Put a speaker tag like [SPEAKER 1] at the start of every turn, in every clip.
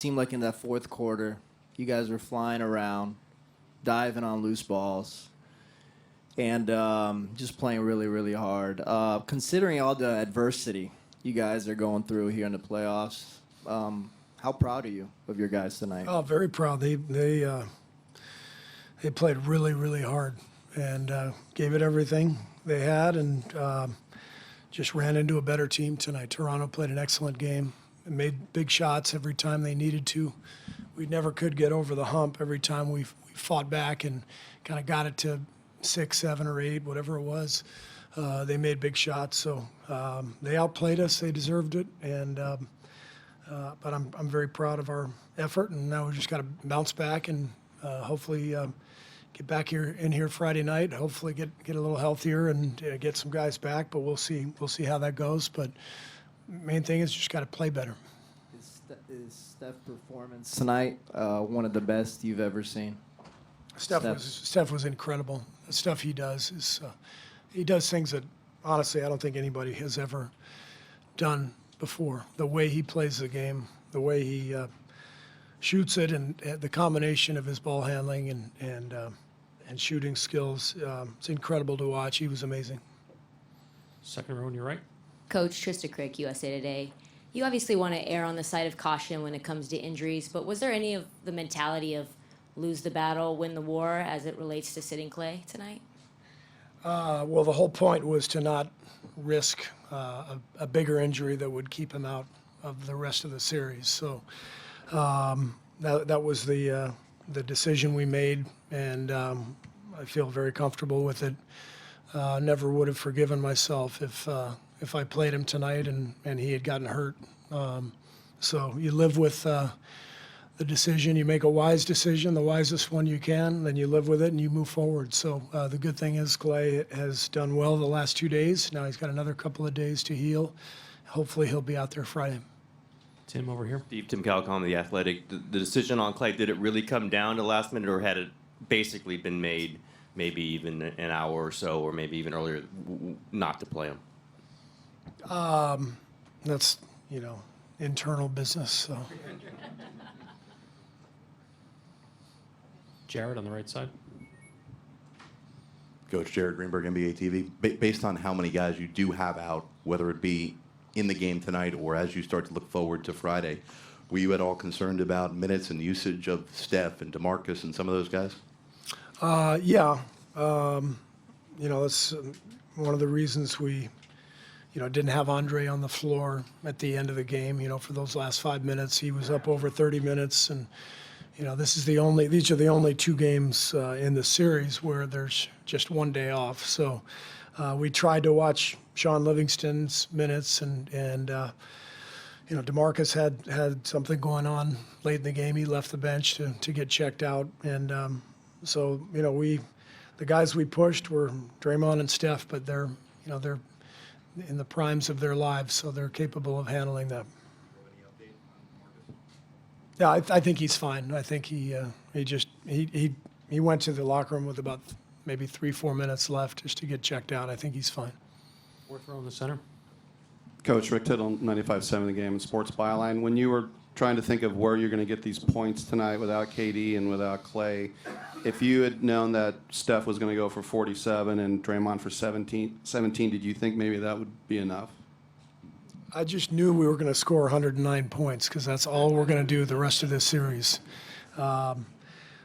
[SPEAKER 1] Seemed like in that fourth quarter, you guys were flying around, diving on loose balls, and just playing really, really hard. Considering all the adversity you guys are going through here in the playoffs, how proud are you of your guys tonight?
[SPEAKER 2] Oh, very proud. They played really, really hard and gave it everything they had, and just ran into a better team tonight. Toronto played an excellent game and made big shots every time they needed to. We never could get over the hump. Every time we fought back and kind of got it to 6, 7, or 8, whatever it was, they made big shots. So they outplayed us. They deserved it, and but I'm very proud of our effort, and now we just got to bounce back and hopefully get back here Friday night. Hopefully get a little healthier and get some guys back. But we'll see how that goes. But main thing is just got to play better.
[SPEAKER 1] Is Steph's performance tonight one of the best you've ever seen?
[SPEAKER 2] Steph was incredible. The stuff he does is he does things that honestly I don't think anybody has ever done before. The way he plays the game, the way he shoots it, and the combination of his ball handling and shooting skills, it's incredible to watch. He was amazing.
[SPEAKER 3] Second row on your right.
[SPEAKER 4] Coach Trista Crick, USA Today. You obviously want to err on the side of caution when it comes to injuries, but was there any of the mentality of lose the battle, win the war as it relates to sitting Klay tonight?
[SPEAKER 2] Well, the whole point was to not risk a bigger injury that would keep him out of the rest of the series. So that was the decision we made, and I feel very comfortable with it. Never would have forgiven myself if I played him tonight and he had gotten hurt. So you live with the decision. You make a wise decision, the wisest one you can, then you live with it and you move forward. So the good thing is Klay has done well the last 2 days. Now he's got another couple of days to heal. Hopefully he'll be out there Friday.
[SPEAKER 3] Tim over here.
[SPEAKER 5] Steve, Tim Calcom, The Athletic. The decision on Klay, did it really come down to last minute, or had it basically been made maybe even an hour or so, or maybe even earlier, not to play him?
[SPEAKER 2] That's, internal business. So.
[SPEAKER 3] Jared on the right side.
[SPEAKER 6] Coach Jared Greenberg, NBA TV. Based on how many guys you do have out, whether it be in the game tonight or as you start to look forward to Friday, were you at all concerned about minutes and usage of Steph and DeMarcus and some of those guys?
[SPEAKER 2] Yeah. That's one of the reasons we, didn't have Andre on the floor at the end of the game. For those last 5 minutes, he was up over 30 minutes, and these are the only 2 games in the series where there's just 1 day off. So we tried to watch Sean Livingston's minutes, and DeMarcus had something going on late in the game. He left the bench to get checked out, and so the guys we pushed were Draymond and Steph, but they're in the primes of their lives, so they're capable of handling that. Yeah, I think he's fine. I think he went to the locker room with about maybe 3-4 minutes left just to get checked out. I think he's fine.
[SPEAKER 3] Fourth row in the center.
[SPEAKER 7] Coach Rick Tittle, 95.7 The Game and Sports Byline. When you were trying to think of where you're going to get these points tonight without KD and without Klay, if you had known that Steph was going to go for 47 and Draymond for 17, did you think maybe that would be enough?
[SPEAKER 2] I just knew we were going to score 109 points because that's all we're going to do the rest of this series.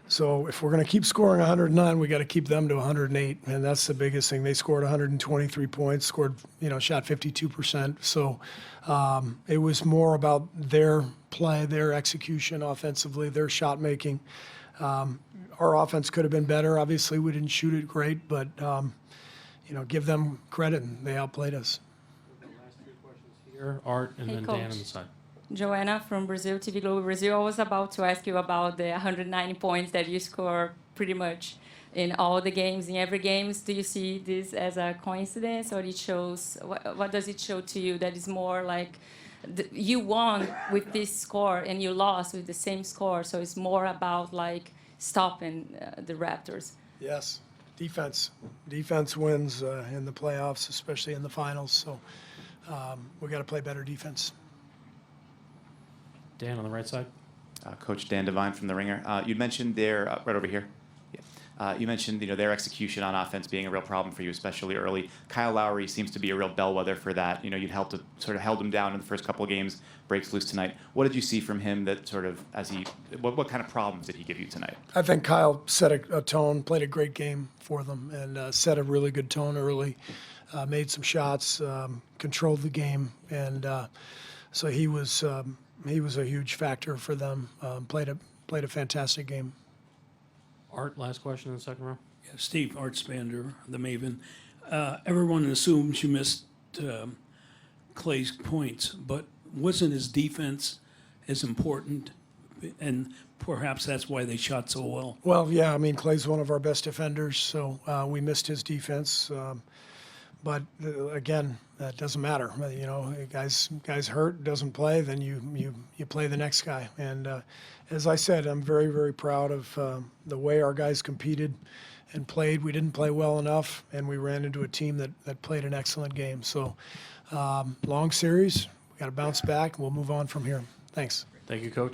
[SPEAKER 2] So if we're going to keep scoring 109, we got to keep them to 108, and that's the biggest thing. They scored 123 points, shot 52%. So it was more about their play, their execution offensively, their shot making. Our offense could have been better. Obviously, we didn't shoot it great, but give them credit, and they outplayed us.
[SPEAKER 3] Last 3 questions here. Art and
[SPEAKER 8] Hey,
[SPEAKER 3] then
[SPEAKER 8] Coach.
[SPEAKER 3] Dan on the side.
[SPEAKER 8] Joanna from Brazil, TV Globo Brazil. I was about to ask you about the 190 points that you score pretty much in all the games, in every game. Do you see this as a coincidence, or it shows? What does it show to you that is more like you won with this score and you lost with the same score? So it's more about like stopping the Raptors.
[SPEAKER 2] Yes, defense. Defense wins in the playoffs, especially in the finals. So we got to play better defense.
[SPEAKER 3] Dan on the right side.
[SPEAKER 9] Coach Dan Devine from The Ringer. You mentioned their right over here. Yeah. You mentioned their execution on offense being a real problem for you, especially early. Kyle Lowry seems to be a real bellwether for that. You'd helped to sort of held him down in the first couple of games. Breaks loose tonight. What did you see from him that sort of what kind of problems did he give you tonight?
[SPEAKER 2] I think Kyle set a tone, played a great game for them, and set a really good tone early. Made some shots, controlled the game, and so he was a huge factor for them. Played a fantastic game.
[SPEAKER 3] Art, last question in the second row.
[SPEAKER 10] Yeah, Steve, Art Spander, the Maven. Everyone assumes you missed Klay's points, but wasn't his defense as important? And perhaps that's why they shot so well.
[SPEAKER 2] Well, yeah, I mean, Klay's one of our best defenders, so we missed his defense. But again, that doesn't matter. Guys hurt, doesn't play, then you play the next guy. And as I said, I'm very, very proud of the way our guys competed and played. We didn't play well enough, and we ran into a team that played an excellent game. So long series, we got to bounce back, and we'll move on from here. Thanks.
[SPEAKER 3] Thank you, Coach.